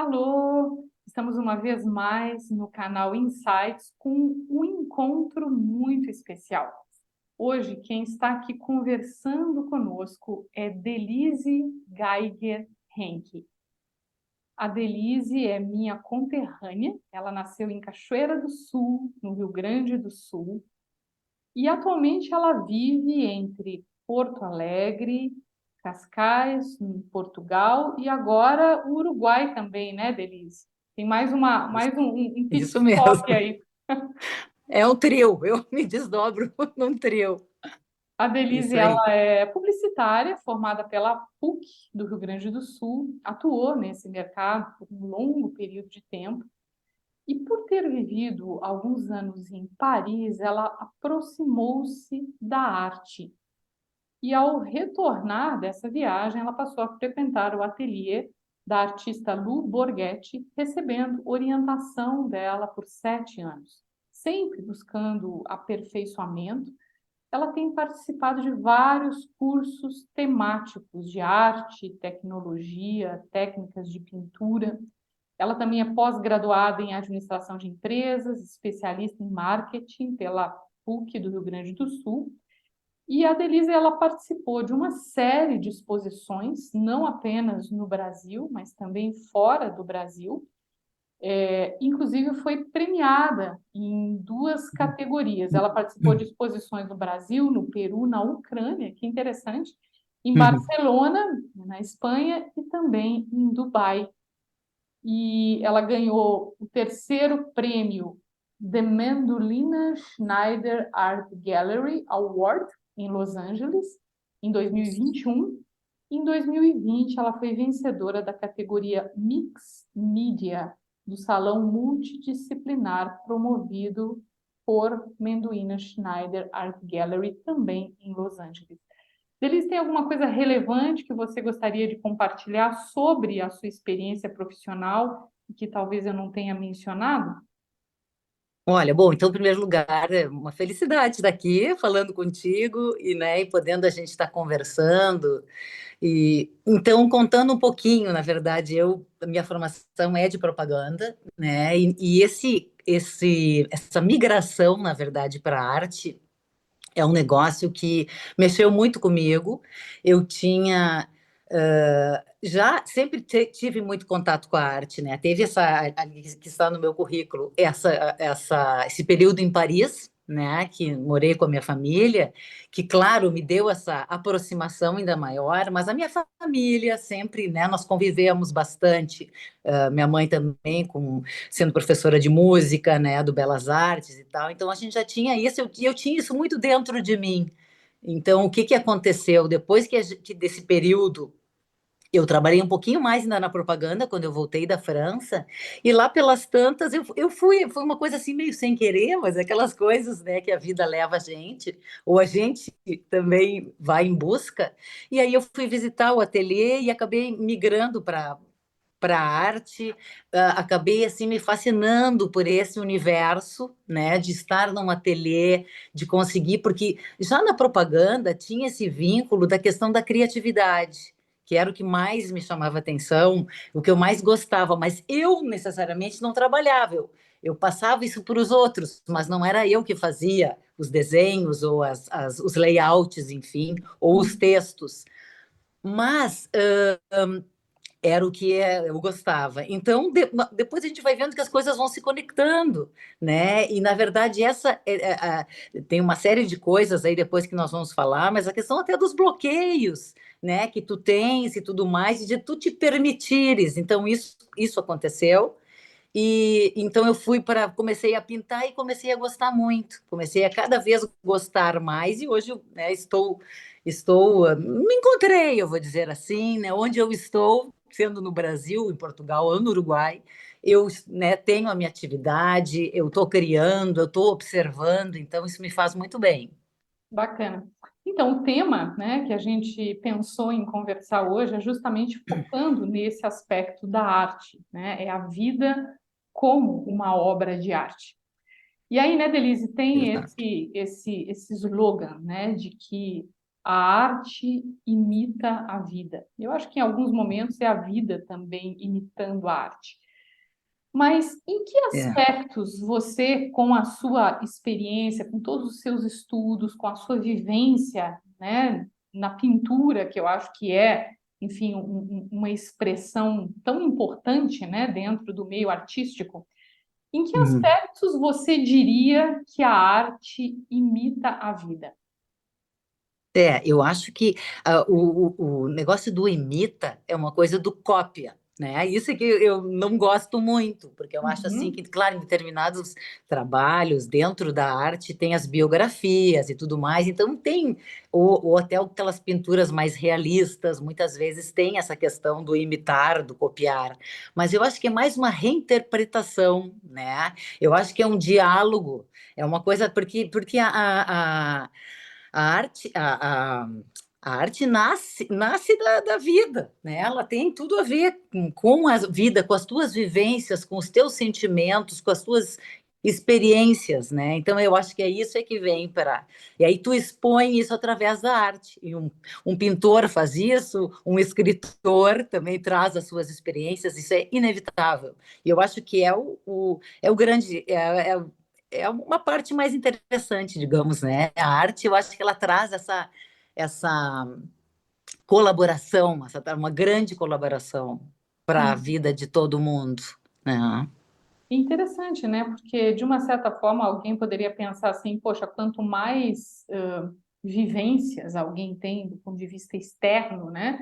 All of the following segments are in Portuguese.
Alô, estamos uma vez mais no canal Insights com um encontro muito especial. Hoje, quem está aqui conversando conosco é Delise Geiger Henke. A Delise é minha conterrânea, ela nasceu em Cachoeira do Sul, no Rio Grande do Sul, e atualmente ela vive entre Porto Alegre, Cascais, em Portugal, e agora o Uruguai também, né, Delise? Tem Isso, mais um pit isso stop mesmo. aí. É um trio, eu me desdobro num trio. A Delise, Isso aí. ela é publicitária, formada pela PUC do Rio Grande do Sul, atuou nesse mercado por um longo período de tempo, e por ter vivido alguns anos em Paris, ela aproximou-se da arte. E ao retornar dessa viagem, ela passou a frequentar o ateliê da artista Lu Borghetti, recebendo orientação dela por 7 anos. Sempre buscando aperfeiçoamento, ela tem participado de vários cursos temáticos de arte, tecnologia, técnicas de pintura. Ela também é pós-graduada em administração de empresas, especialista em marketing pela PUC do Rio Grande do Sul, e a Delise, ela participou de uma série de exposições, não apenas no Brasil, mas também fora do Brasil. Inclusive, foi premiada em duas categorias. Ela participou de exposições no Brasil, no Peru, na Ucrânia, que interessante, em Barcelona, na Espanha, e também em Dubai. E ela ganhou o terceiro prêmio The Mandolina Schneider Art Gallery Award em Los Angeles, em 2021. Em 2020, ela foi vencedora da categoria Mix Media do Salão Multidisciplinar promovido por Mendoina Schneider Art Gallery, também em Los Angeles. Eles têm alguma coisa relevante que você gostaria de compartilhar sobre a sua experiência profissional que talvez eu não tenha mencionado? Olha, bom, então, em primeiro lugar, é uma felicidade estar aqui falando contigo e podendo a gente estar conversando. E então, contando um pouquinho, na verdade, a minha formação é de propaganda, né? Essa migração, na verdade, para a arte é um negócio que mexeu muito comigo. Eu tinha já sempre tive muito contato com a arte, né? Teve ali que está no meu currículo, esse período em Paris, né? Que morei com a minha família, que claro me deu essa aproximação ainda maior. Mas a minha família sempre, né? Nós convivemos bastante. Minha mãe também sendo professora de música, né? Do Belas Artes e tal. Então a gente já tinha isso. Eu tinha isso muito dentro de mim. Então, o que que aconteceu depois que desse período eu trabalhei um pouquinho mais ainda na propaganda quando eu voltei da França, e lá pelas tantas foi uma coisa assim meio sem querer, mas aquelas coisas, né, que a vida leva a gente, ou a gente também vai em busca. E aí eu fui visitar o ateliê e acabei migrando para a arte, acabei assim me fascinando por esse universo, né, de estar num ateliê, de conseguir, porque já na propaganda tinha esse vínculo da questão da criatividade, que era o que mais me chamava atenção, o que eu mais gostava, mas eu necessariamente não trabalhava, eu passava isso para os outros, mas não era eu que fazia os desenhos ou os layouts, enfim, ou os textos. Mas era o que eu gostava. Então, depois a gente vai vendo que as coisas vão se conectando, né? E, na verdade, tem uma série de coisas aí depois que nós vamos falar, mas a questão até dos bloqueios, né? Que tu tens e tudo mais, e de tu te permitires. Então, isso aconteceu. E então comecei a pintar e comecei a gostar muito. Comecei a cada vez gostar mais e hoje, né, me encontrei, eu vou dizer assim, né, onde eu estou, sendo no Brasil, em Portugal ou no Uruguai, eu, né, tenho a minha atividade, eu estou criando, eu estou observando, então isso me faz muito bem. Bacana. Então, o tema, né, que a gente pensou em conversar hoje é justamente focando nesse aspecto da arte, né? É a vida como uma obra de arte. E aí, né, Delise, tem Exato. esse slogan, né, de que a arte imita a vida. Eu acho que em alguns momentos é a vida também imitando a arte. Mas em que É. aspectos você, com a sua experiência, com todos os seus estudos, com a sua vivência, né, na pintura, que eu acho que é, enfim, uma expressão tão importante, né, dentro do meio artístico, em que Uhum. aspectos você diria que a arte imita a vida? Eu acho que o negócio do imita é uma coisa do cópia, né? Isso é que eu não gosto muito, porque eu acho assim que, Uhum, claro, em determinados trabalhos dentro da arte tem as biografias e tudo mais, então tem, ou até aquelas pinturas mais realistas, muitas vezes tem essa questão do imitar, do copiar, mas eu acho que é mais uma reinterpretação, né? Eu acho que é um diálogo, é uma coisa, porque a arte, a arte nasce da vida, né? Ela tem tudo a ver com a vida, com as tuas vivências, com os teus sentimentos, com as tuas experiências, né? Então eu acho que é isso é que vem para. E aí tu expõe isso através da arte. E um pintor faz isso, um escritor também traz as suas experiências, isso é inevitável. E eu acho que é o grande, é uma parte mais interessante, digamos, né? A arte, eu acho que ela traz essa colaboração, uma grande colaboração para a sim. vida de todo mundo, né? Interessante, né? Porque, de uma certa forma, alguém poderia pensar assim: poxa, quanto mais vivências alguém tem do ponto de vista externo, né?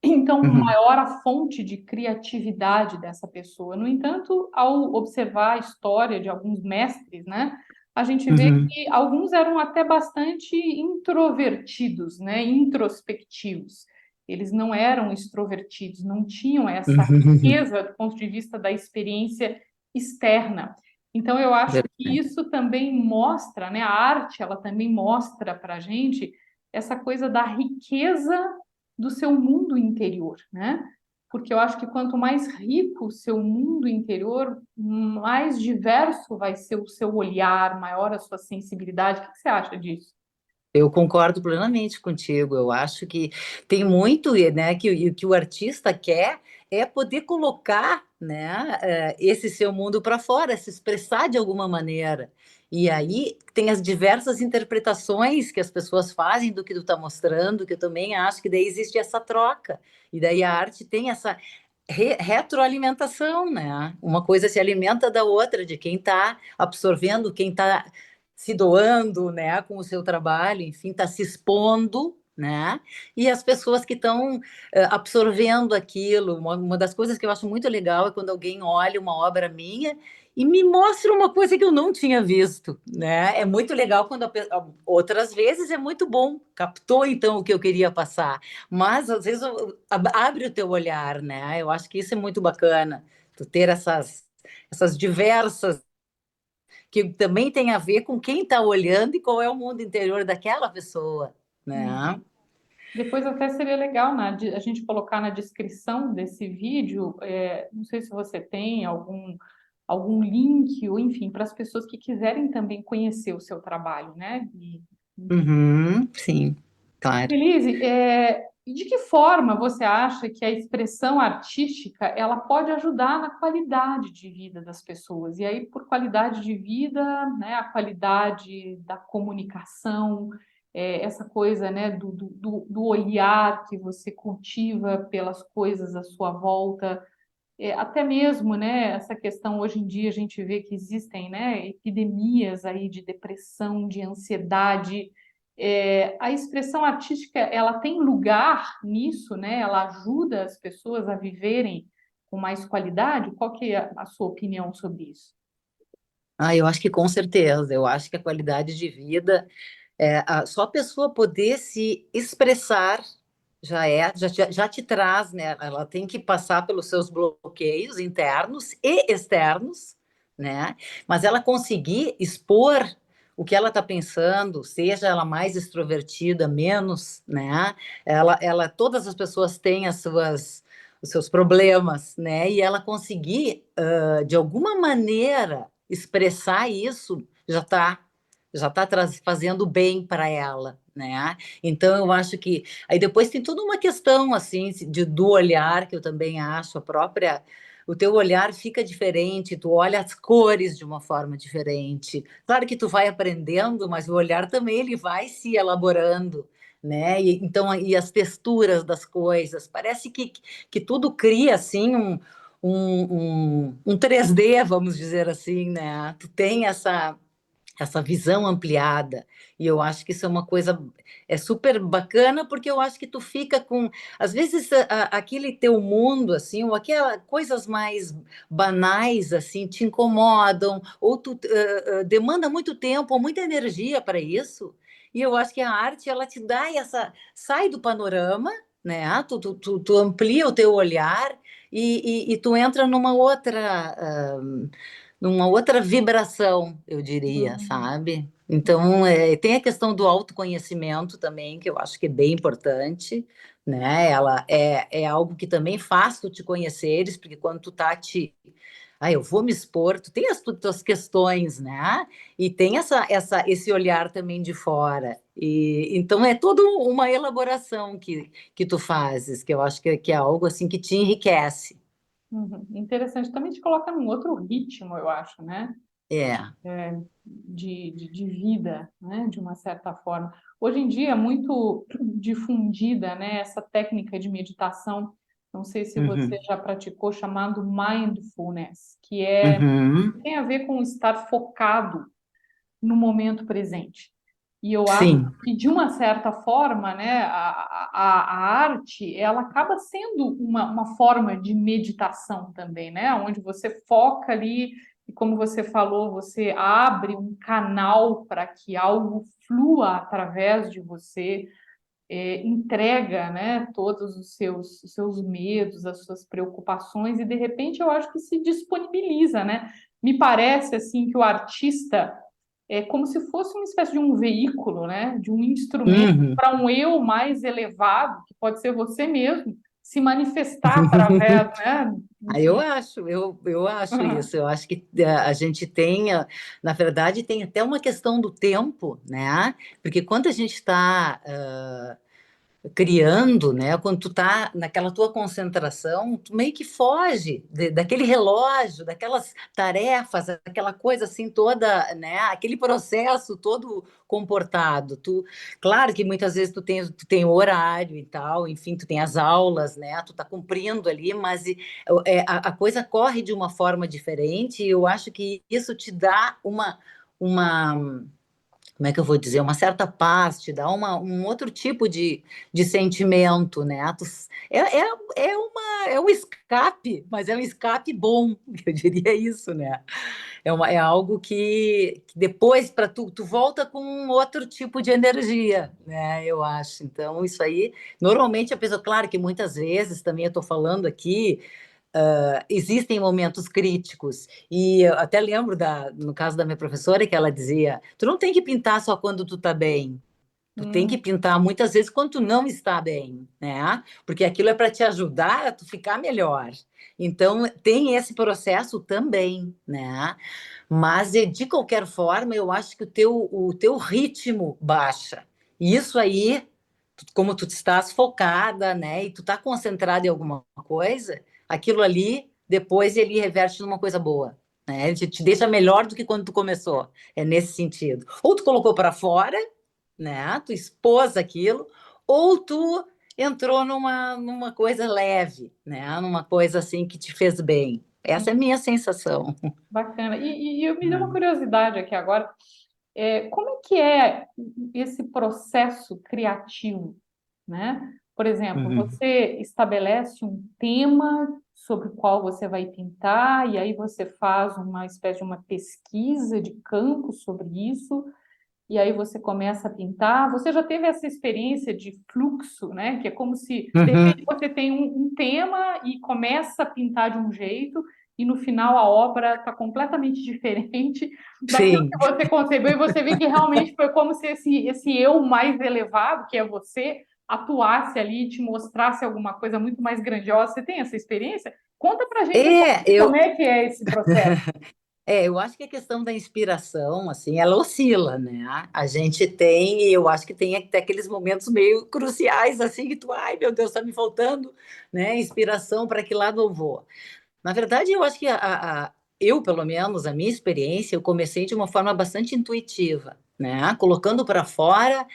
Então, Uhum, maior a fonte de criatividade dessa pessoa. No entanto, ao observar a história de alguns mestres, né? A gente vê uhum, que alguns eram até bastante introvertidos, né? Introspectivos. Eles não eram extrovertidos, não tinham essa uhum. riqueza do ponto de vista da experiência externa. Então, eu acho que Verdade. isso também mostra, né? A arte, ela também mostra para a gente essa coisa da riqueza do seu mundo interior, né? Porque eu acho que quanto mais rico o seu mundo interior, mais diverso vai ser o seu olhar, maior a sua sensibilidade. O que você acha disso? Eu concordo plenamente contigo. Eu acho que tem muito, né, que o artista quer é poder colocar, né, esse seu mundo para fora, se expressar de alguma maneira. E aí tem as diversas interpretações que as pessoas fazem do que tu está mostrando, que eu também acho que daí existe essa troca. E daí a arte tem essa retroalimentação, né? Uma coisa se alimenta da outra, de quem está absorvendo, quem está se doando, né, com o seu trabalho, enfim, está se expondo, né? E as pessoas que estão absorvendo aquilo. Uma das coisas que eu acho muito legal é quando alguém olha uma obra minha e me mostra uma coisa que eu não tinha visto, né? É muito legal quando outras vezes é muito bom, captou então o que eu queria passar, mas às vezes abre o teu olhar, né? Eu acho que isso é muito bacana, tu ter essas diversas que também tem a ver com quem está olhando e qual é o mundo interior daquela pessoa, né? Uhum. Depois até seria legal, né, a gente colocar na descrição desse vídeo, não sei se você tem algum link, ou enfim, para as pessoas que quiserem também conhecer o seu trabalho, né? E, enfim. Uhum, sim, claro. Elise, de que forma você acha que a expressão artística ela pode ajudar na qualidade de vida das pessoas? E aí, por qualidade de vida, né, a qualidade da comunicação, essa coisa, né, do olhar que você cultiva pelas coisas à sua volta, até mesmo, né, essa questão hoje em dia a gente vê que existem, né, epidemias aí de depressão, de ansiedade. A expressão artística, ela tem lugar nisso, né? Ela ajuda as pessoas a viverem com mais qualidade? Qual que é a sua opinião sobre isso? Ah, eu acho que com certeza. Eu acho que a qualidade de vida só a pessoa poder se expressar já te traz, né? Ela tem que passar pelos seus bloqueios internos e externos, né? Mas ela conseguir expor o que ela está pensando, seja ela mais extrovertida, menos, né? Todas as pessoas têm os seus problemas, né? E ela conseguir, de alguma maneira, expressar isso já está já está fazendo bem para ela, né? Então eu acho que aí depois tem toda uma questão assim do olhar que eu também acho a própria o teu olhar fica diferente, tu olha as cores de uma forma diferente. Claro que tu vai aprendendo, mas o olhar também ele vai se elaborando, né? E, então e as texturas das coisas, parece que tudo cria assim um 3D, vamos dizer assim, né? Tu tem essa visão ampliada. E eu acho que isso é uma coisa super bacana, porque eu acho que tu fica com, às vezes, aquele teu mundo, assim, ou aquelas coisas mais banais, assim, te incomodam, ou tu demanda muito tempo ou muita energia para isso. E eu acho que a arte, ela te dá essa, sai do panorama, né? Tu amplia o teu olhar e tu entra numa outra vibração, eu diria, Uhum. sabe? Então, tem a questão do autoconhecimento também, que eu acho que é bem importante, né? Ela é algo que também faz tu te conheceres, porque quando tu tá te... Ah, eu vou me expor, tu tem as tuas questões, né? E tem esse olhar também de fora. E, então, é toda uma elaboração que tu fazes, que eu acho que é algo assim que te enriquece. Uhum. Interessante. Também te coloca num outro ritmo, eu acho, né? É. De vida, né? De uma certa forma. Hoje em dia é muito difundida, né? Essa técnica de meditação. Não sei se você Uhum. já praticou, chamado mindfulness, que é Uhum. tem a ver com estar focado no momento presente. E eu acho Sim. que, de uma certa forma, né, a arte, ela acaba sendo uma forma de meditação também, né, onde você foca ali e, como você falou, você abre um canal para que algo flua através de você, entrega, né, todos os seus medos, as suas preocupações, e de repente eu acho que se disponibiliza, né? Me parece assim que o artista é como se fosse uma espécie de um veículo, né? De um instrumento Uhum. para um eu mais elevado, que pode ser você mesmo, se manifestar através, né? Eu Enfim. acho, eu acho isso. Eu acho que a gente tem, na verdade, tem até uma questão do tempo, né? Porque quando a gente está criando, né? Quando tu tá naquela tua concentração, tu meio que foge daquele relógio, daquelas tarefas, aquela coisa assim toda, né? Aquele processo todo comportado. Claro que muitas vezes tu tem o horário e tal, enfim, tu tem as aulas, né? Tu tá cumprindo ali, mas a coisa corre de uma forma diferente e eu acho que isso te dá uma como é que eu vou dizer, uma certa paz, te dá um outro tipo de sentimento, né? É um escape, mas é um escape bom, eu diria isso, né? É algo que depois para tu volta com um outro tipo de energia, né? Eu acho. Então, isso aí, normalmente a pessoa, claro que muitas vezes também eu estou falando aqui existem momentos críticos. E eu até lembro, no caso da minha professora, que ela dizia: tu não tem que pintar só quando tu tá bem. Tu tem que Hum, pintar muitas vezes quando tu não está bem, né? Porque aquilo é para te ajudar a tu ficar melhor. Então, tem esse processo também, né? Mas, de qualquer forma, eu acho que o teu ritmo baixa. E isso aí, como tu estás focada, né? E tu tá concentrada em alguma coisa, aquilo ali, depois ele reverte numa coisa boa. Né? Ele te deixa melhor do que quando tu começou. É nesse sentido. Ou tu colocou para fora, né? Tu expôs aquilo, ou tu entrou numa coisa leve, né? Numa coisa assim que te fez bem. Essa é a minha sensação. bacana. Eu me deu uma Hum. curiosidade aqui agora. Como é que é esse processo criativo, né? Por exemplo, Uhum. você estabelece um tema sobre o qual você vai pintar, e aí você faz uma espécie de uma pesquisa de campo sobre isso, e aí você começa a pintar. Você já teve essa experiência de fluxo, né? Que é como se, de repente, Uhum. você tem um tema e começa a pintar de um jeito, e no final a obra está completamente diferente daquilo Sim. que você concebeu, e você vê que realmente foi como se esse eu mais elevado, que é você, atuasse ali e te mostrasse alguma coisa muito mais grandiosa. Você tem essa experiência? Conta pra gente um pouco É, como é que é esse processo. Eu acho que a questão da inspiração, assim, ela oscila, né? A gente tem, e eu acho que tem até aqueles momentos meio cruciais, assim, que tu, ai, meu Deus, tá me faltando, né? Inspiração, para que lado eu vou? Na verdade, eu acho que eu, pelo menos, a minha experiência, eu comecei de uma forma bastante intuitiva, né? Colocando para fora,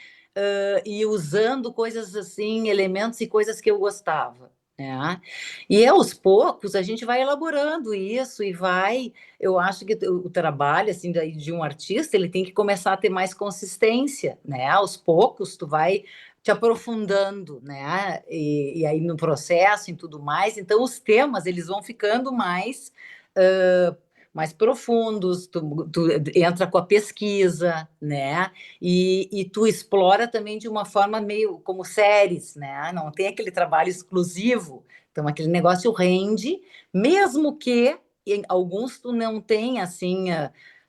e usando coisas assim, elementos e coisas que eu gostava, né? E aos poucos a gente vai elaborando isso e vai. Eu acho que o trabalho assim de um artista ele tem que começar a ter mais consistência, né? Aos poucos tu vai te aprofundando, né? E aí no processo e tudo mais, então os temas eles vão ficando uh, mais profundos, tu entra com a pesquisa, né? E tu explora também de uma forma meio como séries, né? Não tem aquele trabalho exclusivo, então aquele negócio rende, mesmo que em alguns tu não tenha assim,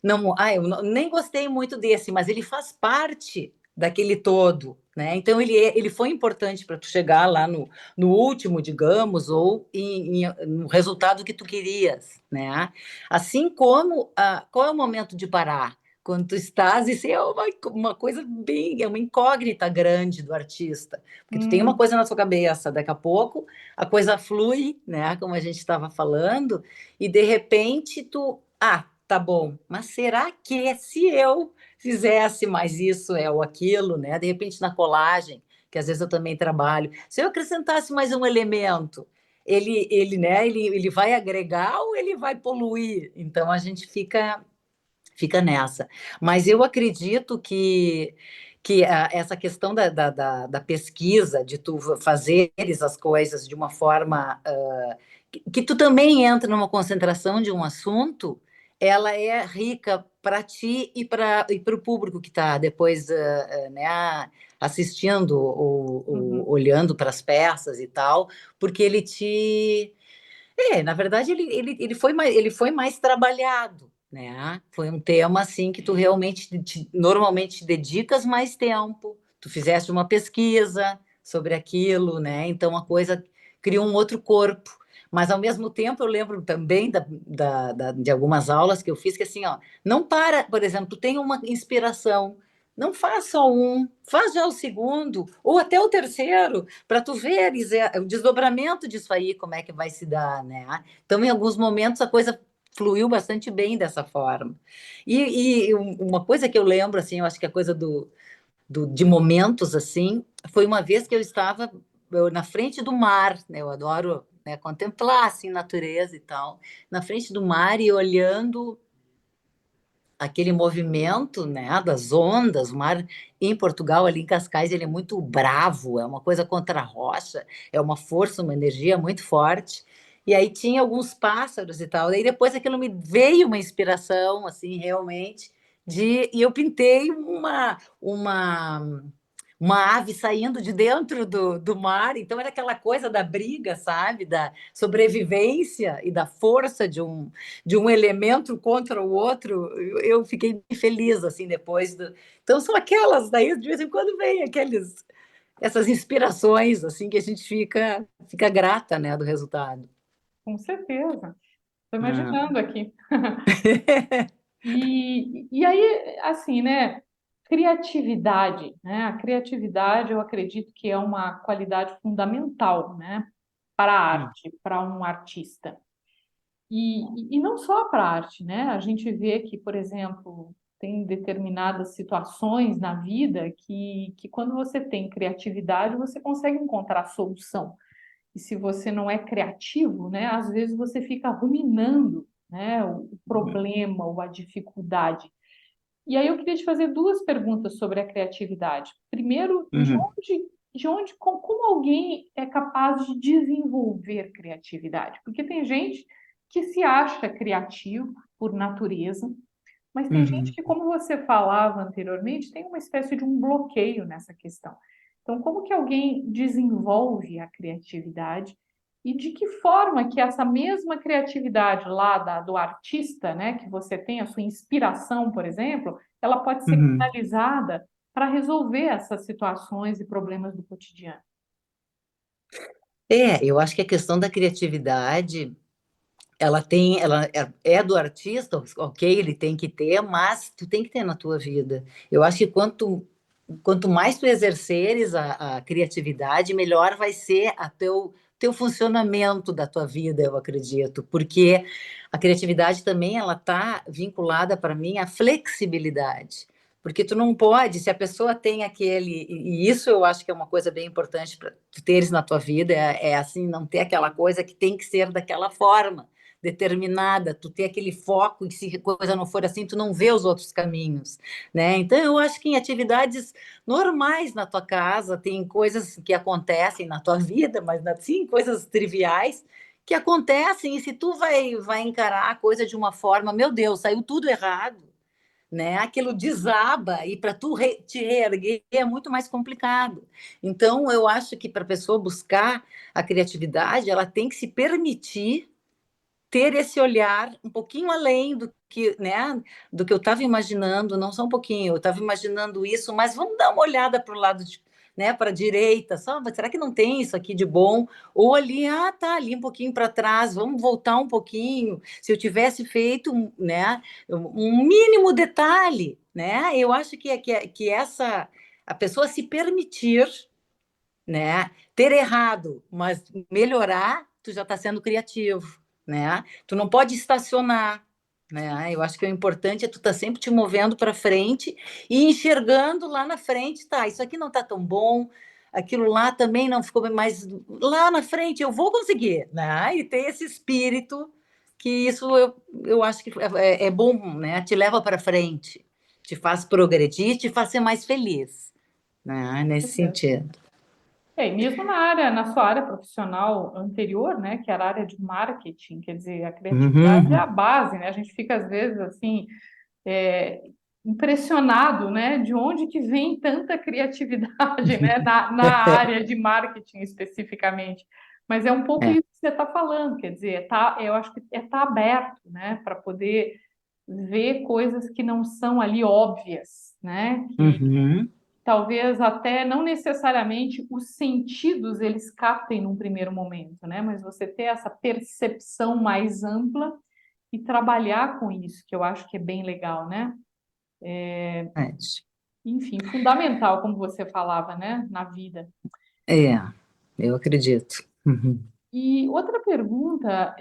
não, nem gostei muito desse, mas ele faz parte daquele todo, né? Então ele foi importante para tu chegar lá no último, digamos, ou no resultado que tu querias, né? Assim como qual é o momento de parar? Quando tu estás, isso é uma coisa bem, é uma incógnita grande do artista, porque tu tem uma Hum, coisa na sua cabeça, daqui a pouco a coisa flui, né? Como a gente estava falando, e de repente tu, tá bom, mas será que se eu fizesse mais isso ou aquilo, né? De repente na colagem, que às vezes eu também trabalho, se eu acrescentasse mais um elemento, ele vai agregar ou ele vai poluir? Então a gente fica nessa. Mas eu acredito que essa questão da pesquisa, de tu fazeres as coisas de uma forma que tu também entra numa concentração de um assunto, ela é rica para ti e para o público que está depois né, assistindo ou uhum. olhando para as peças e tal, porque ele te na verdade, ele foi mais trabalhado, né? Foi um tema assim que tu realmente normalmente te dedicas mais tempo. Tu fizeste uma pesquisa sobre aquilo, né? Então a coisa criou um outro corpo. Mas ao mesmo tempo eu lembro também de algumas aulas que eu fiz que assim, ó, não para, por exemplo, tu tem uma inspiração, não faz só um, faz já o segundo, ou até o terceiro, para tu veres o desdobramento disso aí, como é que vai se dar, né? Então, em alguns momentos, a coisa fluiu bastante bem dessa forma. E uma coisa que eu lembro, assim, eu acho que a coisa de momentos, assim, foi uma vez que eu estava na frente do mar, né? Eu adoro, né, contemplar, assim, natureza e tal, na frente do mar e olhando aquele movimento, né, das ondas, o mar em Portugal, ali em Cascais, ele é muito bravo, é uma coisa contra a rocha, é uma força, uma energia muito forte. E aí tinha alguns pássaros e tal. Daí depois aquilo me veio uma inspiração, assim, realmente, e eu pintei uma ave saindo de dentro do mar, então era aquela coisa da briga, sabe? Da sobrevivência e da força de um elemento contra o outro. Eu fiquei bem feliz, assim, depois do. Então são aquelas, daí de vez em quando vem essas inspirações, assim, que a gente fica grata, né, do resultado. Com certeza. Estou Ah. imaginando aqui. E aí, assim, né? Criatividade, né? A criatividade, eu acredito que é uma qualidade fundamental, né? Para a Hum, arte, para um artista. E não só para a arte, né? A gente vê que, por exemplo, tem determinadas situações na vida que quando você tem criatividade, você consegue encontrar solução. E se você não é criativo, né, às vezes você fica ruminando, né, o problema ou a dificuldade. E aí eu queria te fazer duas perguntas sobre a criatividade. Primeiro, uhum, como alguém é capaz de desenvolver criatividade? Porque tem gente que se acha criativo por natureza, mas tem gente uhum. que, como você falava anteriormente, tem uma espécie de um bloqueio nessa questão. Então, como que alguém desenvolve a criatividade e de que forma que essa mesma criatividade lá do artista, né, que você tem, a sua inspiração, por exemplo, ela pode ser Uhum. canalizada para resolver essas situações e problemas do cotidiano? Eu acho que a questão da criatividade ela é do artista, ok, ele tem que ter, mas tu tem que ter na tua vida. Eu acho que quanto mais tu exerceres a criatividade, melhor vai ser teu funcionamento da tua vida, eu acredito, porque a criatividade também ela está vinculada para mim à flexibilidade. Porque tu não pode, se a pessoa tem e isso eu acho que é uma coisa bem importante para tu teres na tua vida, é assim, não ter aquela coisa que tem que ser daquela forma determinada, tu ter aquele foco e se a coisa não for assim, tu não vê os outros caminhos, né? Então eu acho que em atividades normais na tua casa, tem coisas que acontecem na tua vida, mas sim, coisas triviais que acontecem, e se tu vai encarar a coisa de uma forma, meu Deus, saiu tudo errado, né? Aquilo desaba e para te reerguer é muito mais complicado. Então, eu acho que para a pessoa buscar a criatividade, ela tem que se permitir ter esse olhar um pouquinho além do que, né, do que eu estava imaginando, não só um pouquinho, eu estava imaginando isso, mas vamos dar uma olhada para o lado de, né, para a direita, só, mas será que não tem isso aqui de bom? Ou ali, tá ali um pouquinho para trás, vamos voltar um pouquinho. Se eu tivesse feito, né, um mínimo detalhe, né? Eu acho que essa a pessoa se permitir, né? Ter errado, mas melhorar, tu já está sendo criativo, né? Tu não pode estacionar, né? Eu acho que o importante é tu estar sempre te movendo para frente e enxergando lá na frente, tá? Isso aqui não está tão bom, aquilo lá também não ficou bem, mas lá na frente eu vou conseguir, né? E ter esse espírito que isso eu acho que é bom, né? Te leva para frente, te faz progredir, te faz ser mais feliz, né? Nesse sentido. E mesmo na sua área profissional anterior, né, que era a área de marketing, quer dizer, a criatividade é a Uhum. base, né? A gente fica às vezes assim é, impressionado, né, de onde que vem tanta criatividade, né, na área de marketing especificamente. Mas é um pouco É. isso que você está falando, quer dizer, eu acho que é estar aberto, né, para poder ver coisas que não são ali óbvias, né, que Uhum. talvez até não necessariamente os sentidos eles captem num primeiro momento, né? Mas você ter essa percepção mais ampla e trabalhar com isso, que eu acho que é bem legal, né? É, Enfim, fundamental, como você falava, né, na vida. é, eu acredito. Uhum. E outra pergunta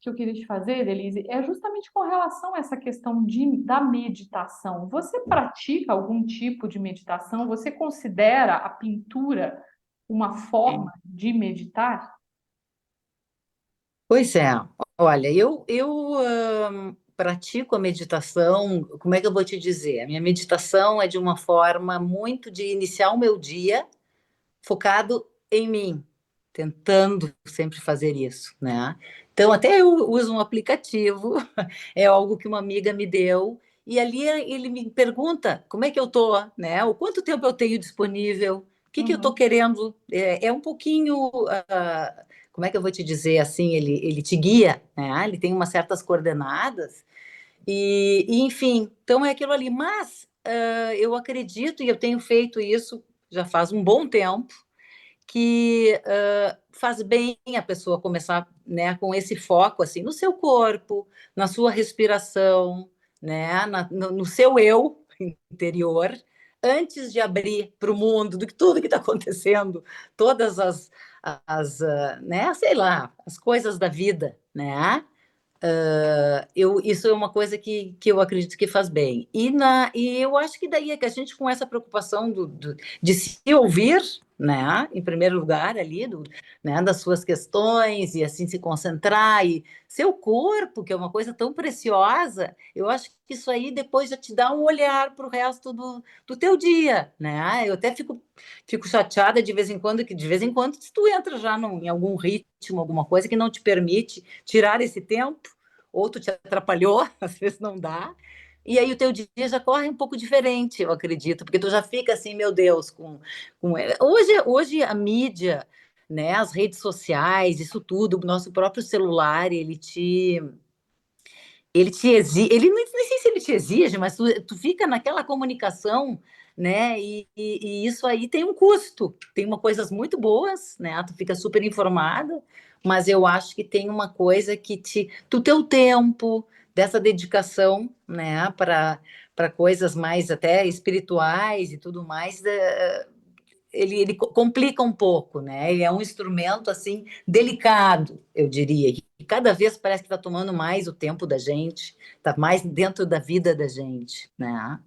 que eu queria te fazer, Denise, é justamente com relação a essa questão da meditação. Você pratica algum tipo de meditação? Você considera a pintura uma forma de meditar? Pois é, olha, pratico a meditação, como é que eu vou te dizer? A minha meditação é de uma forma muito de iniciar o meu dia focado em mim, tentando sempre fazer isso, né? Então, até eu uso um aplicativo, é algo que uma amiga me deu, e ali ele me pergunta como é que eu tô, né? O quanto tempo eu tenho disponível, o que que eu tô Uhum. querendo. É um pouquinho, como é que eu vou te dizer assim? Ele te guia, né? Ele tem umas certas coordenadas, enfim, então é aquilo ali. Mas eu acredito, e eu tenho feito isso já faz um bom tempo, que faz bem a pessoa começar, né, com esse foco assim no seu corpo, na sua respiração, né, no seu eu interior, antes de abrir para o mundo do que tudo que está acontecendo, todas né, sei lá, as coisas da vida, né? Isso é uma coisa que eu acredito que faz bem. E eu acho que daí é que a gente, com essa preocupação de se ouvir, né, em primeiro lugar, ali, né, das suas questões, e assim se concentrar, e seu corpo, que é uma coisa tão preciosa, eu acho que isso aí depois já te dá um olhar para o resto do teu dia, né? Eu até fico chateada de vez em quando, que de vez em quando se tu entra já em algum ritmo, alguma coisa que não te permite tirar esse tempo, ou tu te atrapalhou, às vezes não dá, e aí o teu dia já corre um pouco diferente, eu acredito, porque tu já fica assim, meu Deus, hoje a mídia, né, as redes sociais, isso tudo, o nosso próprio celular, ele te exige, ele nem sei se ele te exige, mas tu fica naquela comunicação, né? E isso aí tem um custo. Tem uma coisas muito boas, né? Tu fica super informada, mas eu acho que tem uma coisa que do teu tempo, dessa dedicação, né, para coisas mais até espirituais e tudo mais, ele complica um pouco, né? Ele é um instrumento assim delicado, eu diria. E cada vez parece que está tomando mais o tempo da gente, está mais dentro da vida da gente, né?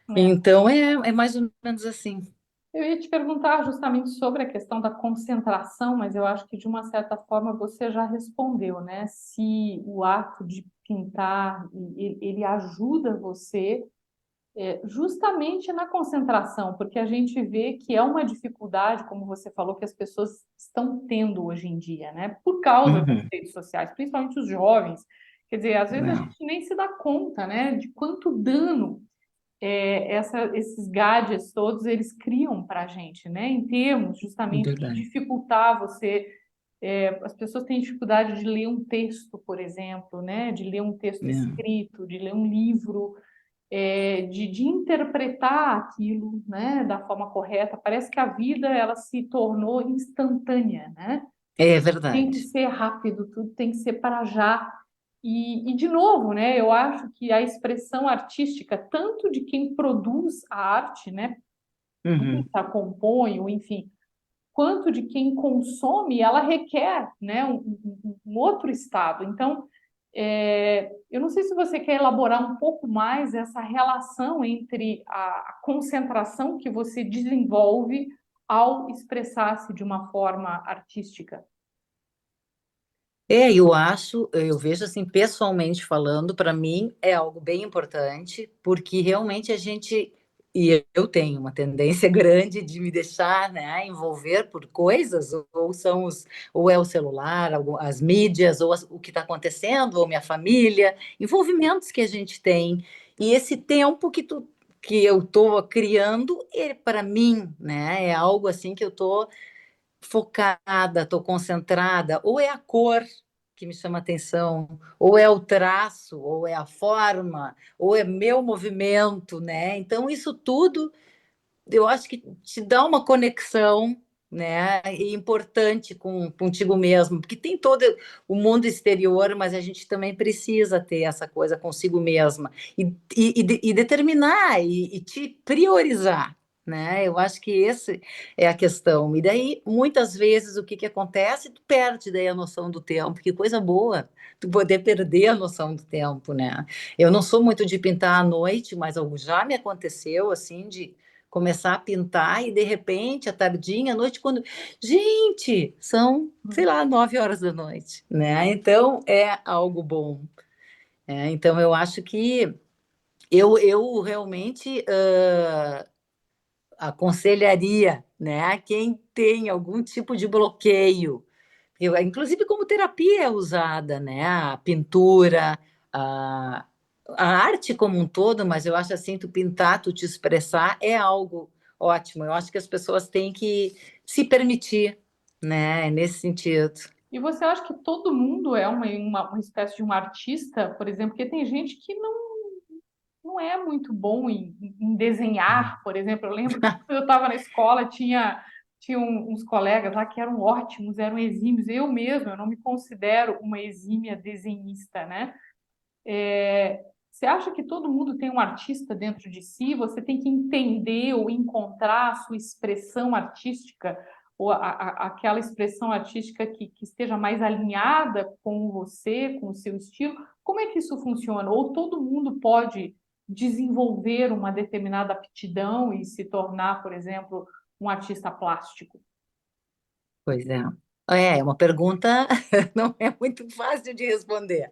É. Então é mais ou menos assim. Eu ia te perguntar justamente sobre a questão da concentração, mas eu acho que de uma certa forma você já respondeu, né? Se o ato de pintar ele ajuda você justamente na concentração, porque a gente vê que é uma dificuldade, como você falou, que as pessoas estão tendo hoje em dia, né? Por causa das Uhum. redes sociais, principalmente os jovens. Quer dizer, às vezes a É, gente nem se dá conta, né, de quanto dano esses gadgets todos eles criam para a gente, né? Em termos justamente de verdade. dificultar você. As pessoas têm dificuldade de ler um texto, por exemplo, né? De ler um texto É. escrito, de ler um livro, de interpretar aquilo, né? Da forma correta. Parece que a vida ela se tornou instantânea, né? É Tem que verdade. ser rápido, tudo tem que ser para já. De novo, né, eu acho que a expressão artística, tanto de quem produz a arte, né, Uhum. a compõe, ou enfim, quanto de quem consome, ela requer, né, um outro estado. Então, eu não sei se você quer elaborar um pouco mais essa relação entre a concentração que você desenvolve ao expressar-se de uma forma artística. Eu vejo assim, pessoalmente falando, para mim é algo bem importante, porque realmente a gente, e eu tenho uma tendência grande de me deixar, né, envolver por coisas, ou é o celular, as mídias, ou o que está acontecendo, ou minha família, envolvimentos que a gente tem, e esse tempo que eu estou criando, para mim, né, é algo assim que eu estou focada, estou concentrada, ou é a cor que me chama atenção, ou é o traço, ou é a forma, ou é meu movimento, né? Então, isso tudo eu acho que te dá uma conexão, né, e importante contigo mesmo, porque tem todo o mundo exterior, mas a gente também precisa ter essa coisa consigo mesma e determinar e te priorizar, né? Eu acho que esse é a questão. E daí, muitas vezes, o que que acontece? Tu perde daí a noção do tempo. Que coisa boa, tu poder perder a noção do tempo, né? Eu não sou muito de pintar à noite, mas já me aconteceu, assim, de começar a pintar e de repente, à tardinha, à noite, quando. Gente, são, sei lá, 9 horas da noite, né? Então é algo bom. Então eu acho que eu realmente aconselharia, né, quem tem algum tipo de bloqueio. Inclusive como terapia é usada, né? A pintura, a, a arte como um todo, mas eu acho assim, tu pintar, tu te expressar é algo ótimo. Eu acho que as pessoas têm que se permitir, né? Nesse sentido. E você acha que todo mundo é uma espécie de um artista, por exemplo? Porque tem gente que não é muito bom em desenhar, por exemplo. Eu lembro que quando eu estava na escola, tinha uns colegas lá que eram ótimos, eram exímios. Eu mesma, eu não me considero uma exímia desenhista, né? Você acha que todo mundo tem um artista dentro de si? Você tem que entender ou encontrar a sua expressão artística, ou aquela expressão artística que esteja mais alinhada com você, com o seu estilo? Como é que isso funciona? Ou todo mundo pode desenvolver uma determinada aptidão e se tornar, por exemplo, um artista plástico? Pois é. É uma pergunta não é muito fácil de responder.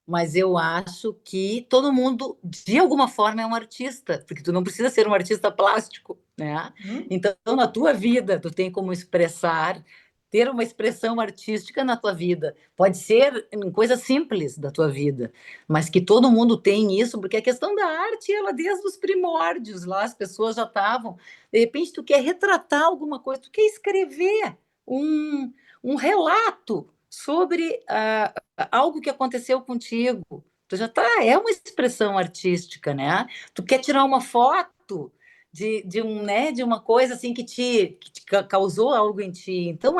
Mas eu acho que todo mundo, de alguma forma, é um artista, porque tu não precisa ser um artista plástico, né? Hum? Então, na tua vida, tu tem como expressar, ter uma expressão artística na tua vida. Pode ser em coisa simples da tua vida, mas que todo mundo tem isso, porque a questão da arte, ela desde os primórdios, lá as pessoas já estavam. De repente, tu quer retratar alguma coisa, tu quer escrever um, um relato sobre algo que aconteceu contigo. Tu já tá, é uma expressão artística, né? Tu quer tirar uma foto, de um, né, de uma coisa assim que te causou algo em ti. Então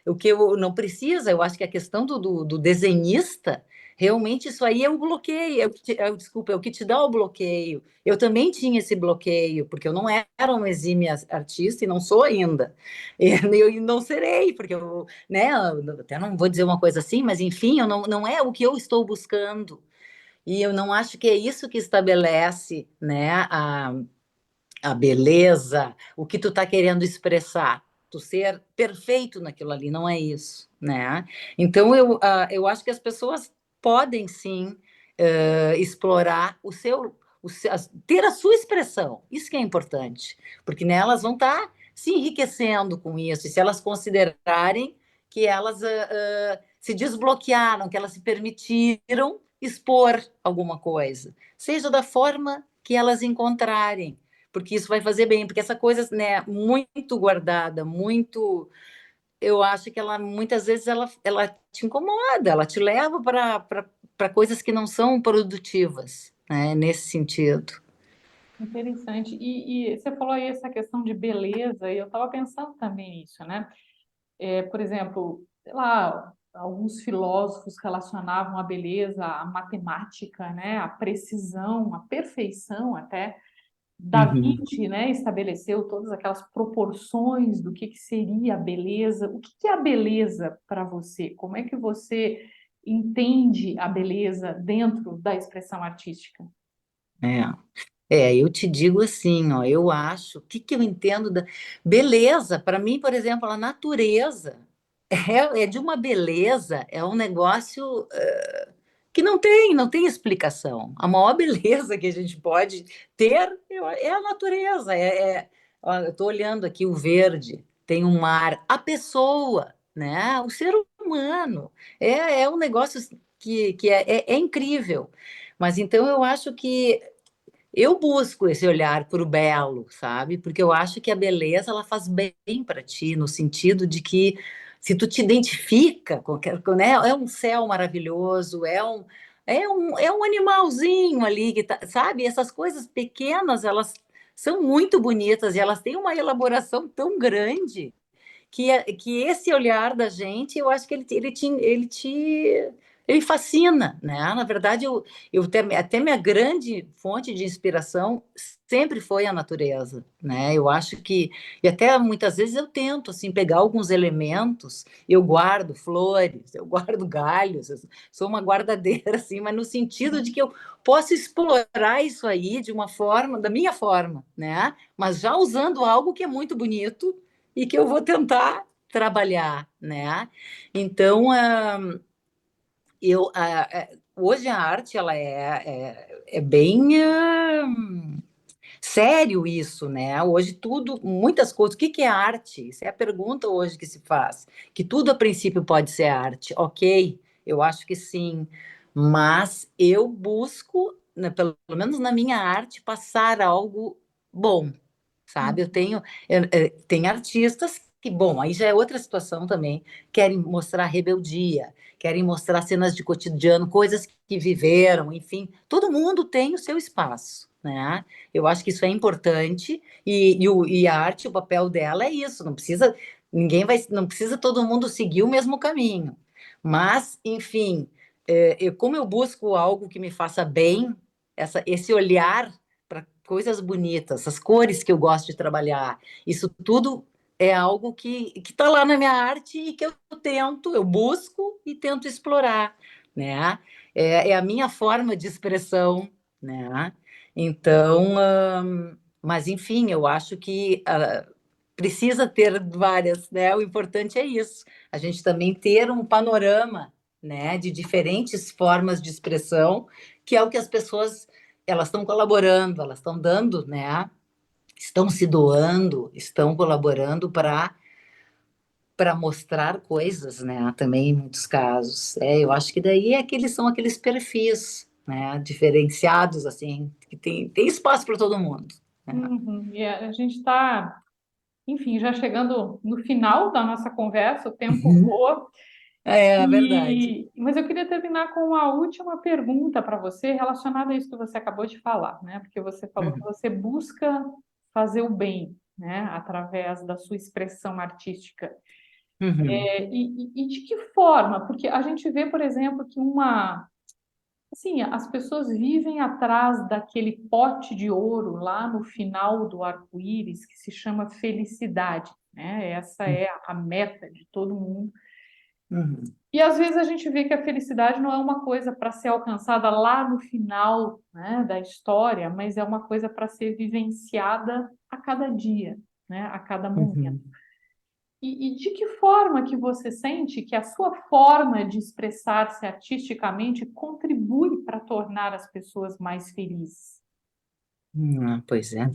o que eu não precisa, eu acho que a questão do desenhista, realmente isso aí é o bloqueio, desculpa, é o que te dá o bloqueio. Eu também tinha esse bloqueio, porque eu não era uma exímia artista e não sou ainda. E eu não serei, porque eu, né, eu até não vou dizer uma coisa assim, mas enfim, eu não é o que eu estou buscando. E eu não acho que é isso que estabelece, né, a beleza, o que tu está querendo expressar. Tu ser perfeito naquilo ali, não é isso, né? Então, eu acho que as pessoas podem, sim, explorar ter a sua expressão. Isso que é importante, porque nelas vão estar se enriquecendo com isso. E se elas considerarem que elas se desbloquearam, que elas se permitiram expor alguma coisa, seja da forma que elas encontrarem, porque isso vai fazer bem, porque essa coisa, né, muito guardada, muito, eu acho que ela muitas vezes ela te incomoda, ela te leva para coisas que não são produtivas, né, nesse sentido. Interessante. E você falou aí essa questão de beleza, e eu estava pensando também nisso, né? Por exemplo, sei lá, alguns filósofos relacionavam a beleza à matemática, né? À precisão, à perfeição até. Da Uhum. Vinci, né, estabeleceu todas aquelas proporções do que seria a beleza. O que que é a beleza para você? Como é que você entende a beleza dentro da expressão artística? Eu te digo assim, ó, eu acho, o que que eu entendo da beleza, para mim, por exemplo, a natureza é de uma beleza, é um negócio que não tem explicação. A maior beleza que a gente pode ter é a natureza. Ó, eu estou olhando aqui o verde, tem um mar, a pessoa, né? O ser humano. É um negócio que é incrível. Mas então eu acho que eu busco esse olhar para o belo, sabe? Porque eu acho que a beleza ela faz bem para ti, no sentido de que se tu te identifica com, né? É um céu maravilhoso, é um animalzinho ali que tá, sabe? Essas coisas pequenas, elas são muito bonitas e elas têm uma elaboração tão grande que esse olhar da gente, eu acho que ele fascina, né? Na verdade, até minha grande fonte de inspiração sempre foi a natureza, né? Eu acho que, e até muitas vezes eu tento, assim, pegar alguns elementos, eu guardo flores, eu guardo galhos, eu sou uma guardadeira, assim, mas no sentido de que eu posso explorar isso aí de uma forma, da minha forma, né? Mas já usando algo que é muito bonito, e que eu vou tentar trabalhar, né? Então, hoje a arte ela é bem sério isso, né? Hoje tudo, muitas coisas. O que que é arte? Isso é a pergunta hoje que se faz. Que tudo a princípio pode ser arte, ok? Eu acho que sim, mas eu busco, né, pelo menos na minha arte, passar algo bom, sabe? Tem artistas que, bom, aí já é outra situação também, querem mostrar rebeldia, querem mostrar cenas de cotidiano, coisas que viveram, enfim, todo mundo tem o seu espaço, né? Eu acho que isso é importante e a arte, o papel dela é isso, não precisa todo mundo seguir o mesmo caminho, mas, enfim, como eu busco algo que me faça bem, esse olhar para coisas bonitas, as cores que eu gosto de trabalhar. Isso tudo é algo que está lá na minha arte e que eu busco e tento explorar, né? É a minha forma de expressão, né? Então, mas enfim, eu acho que precisa ter várias, né? O importante é isso, a gente também ter um panorama, né, de diferentes formas de expressão, que é o que as pessoas elas estão colaborando, elas estão dando, né? Estão se doando, estão colaborando para mostrar coisas, né? Também em muitos casos. Eu acho que daí são aqueles perfis, né? Diferenciados, assim, que tem espaço para todo mundo. Né? Uhum. E a gente está, enfim, já chegando no final da nossa conversa, o tempo Uhum. voa. É verdade. Mas eu queria terminar com uma última pergunta para você relacionada a isso que você acabou de falar, né? Porque você falou que Uhum. você busca fazer o bem, né, através da sua expressão artística. Uhum. E de que forma? Porque a gente vê, por exemplo, que assim, as pessoas vivem atrás daquele pote de ouro lá no final do arco-íris que se chama felicidade, né? Essa é a meta de todo mundo. Uhum. E às vezes a gente vê que a felicidade não é uma coisa para ser alcançada lá no final, né, da história, mas é uma coisa para ser vivenciada a cada dia, né, a cada momento. Uhum. E de que forma que você sente que a sua forma de expressar-se artisticamente contribui para tornar as pessoas mais felizes? Pois é.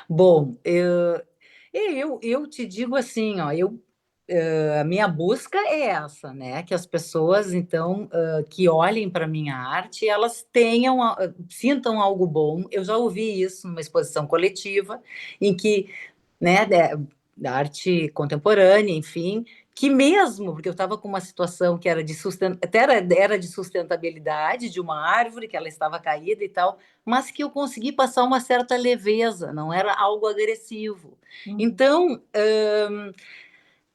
Bom, eu te digo assim, ó, a minha busca é essa, né? Que as pessoas, então, que olhem para a minha arte, elas sintam algo bom. Eu já ouvi isso numa exposição coletiva, em que, né, da arte contemporânea, enfim, que mesmo, porque eu estava com uma situação que era até era de sustentabilidade de uma árvore, que ela estava caída e tal, mas que eu consegui passar uma certa leveza, não era algo agressivo. Uhum. Então,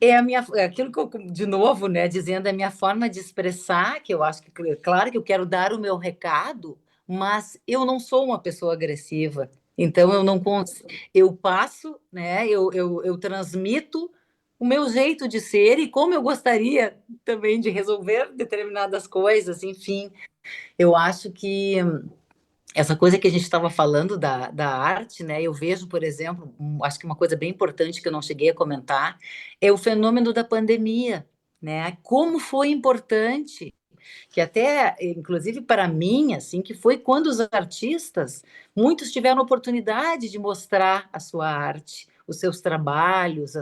é aquilo que eu, de novo, né, dizendo, é a minha forma de expressar, que eu acho que, claro que eu quero dar o meu recado, mas eu não sou uma pessoa agressiva. Então, eu não consigo, eu passo, né, eu transmito o meu jeito de ser e como eu gostaria também de resolver determinadas coisas, enfim. Eu acho que essa coisa que a gente estava falando da arte, né? Eu vejo, por exemplo, acho que uma coisa bem importante que eu não cheguei a comentar é o fenômeno da pandemia, né? Como foi importante, que até, inclusive para mim, assim, que foi quando os artistas, muitos tiveram oportunidade de mostrar a sua arte, os seus trabalhos,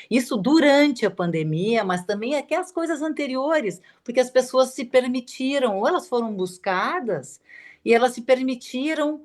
isso durante a pandemia, mas também aquelas coisas anteriores, porque as pessoas se permitiram, ou elas foram buscadas, e elas se permitiram,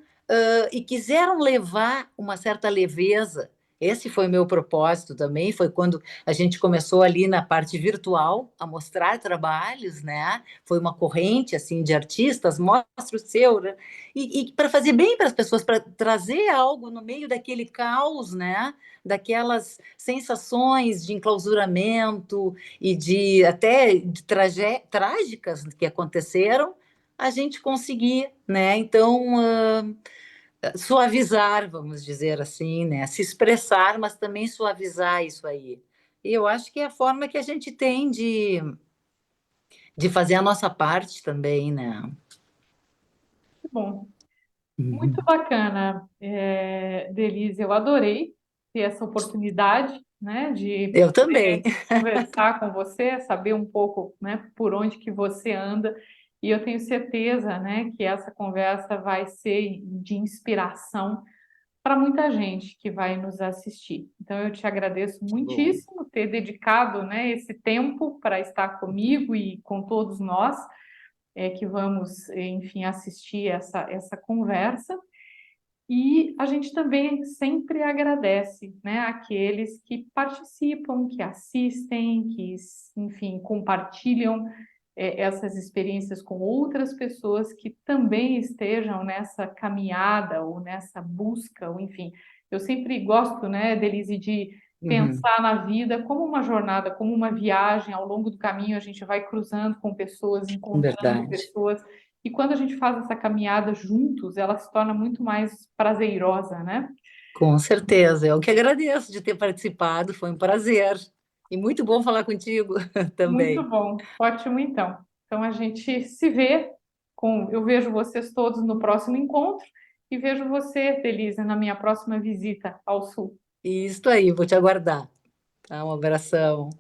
e quiseram levar uma certa leveza. Esse foi o meu propósito também, foi quando a gente começou ali na parte virtual a mostrar trabalhos, né? Foi uma corrente assim de artistas, mostra o seu, né? E para fazer bem para as pessoas, para trazer algo no meio daquele caos, né? Daquelas sensações de enclausuramento e de até de trágicas que aconteceram, a gente conseguir, né? Então, suavizar, vamos dizer assim, né? Se expressar, mas também suavizar isso aí. E eu acho que é a forma que a gente tem de fazer a nossa parte também, né? Que bom. Muito Uhum. bacana, Denise. Eu adorei ter essa oportunidade, né, de Eu também. conversar com você, saber um pouco, né, por onde que você anda. E eu tenho certeza, né, que essa conversa vai ser de inspiração para muita gente que vai nos assistir. Então, eu te agradeço Bom. muitíssimo ter dedicado, né, esse tempo para estar comigo e com todos nós, que vamos, enfim, assistir essa conversa. E a gente também sempre agradece, né, aqueles que participam, que assistem, que, enfim, compartilham essas experiências com outras pessoas que também estejam nessa caminhada ou nessa busca, ou enfim. Eu sempre gosto, né, Delise, de Uhum. pensar na vida como uma jornada, como uma viagem. Ao longo do caminho a gente vai cruzando com pessoas, encontrando Verdade. pessoas, e quando a gente faz essa caminhada juntos, ela se torna muito mais prazerosa, né? Com certeza. Eu que agradeço de ter participado, foi um prazer. E muito bom falar contigo Muito também. bom, ótimo então. Então a gente se vê eu vejo vocês todos no próximo encontro e vejo você, Delisa, na minha próxima visita ao Sul. Isso aí, vou te aguardar. Tá? Um abração.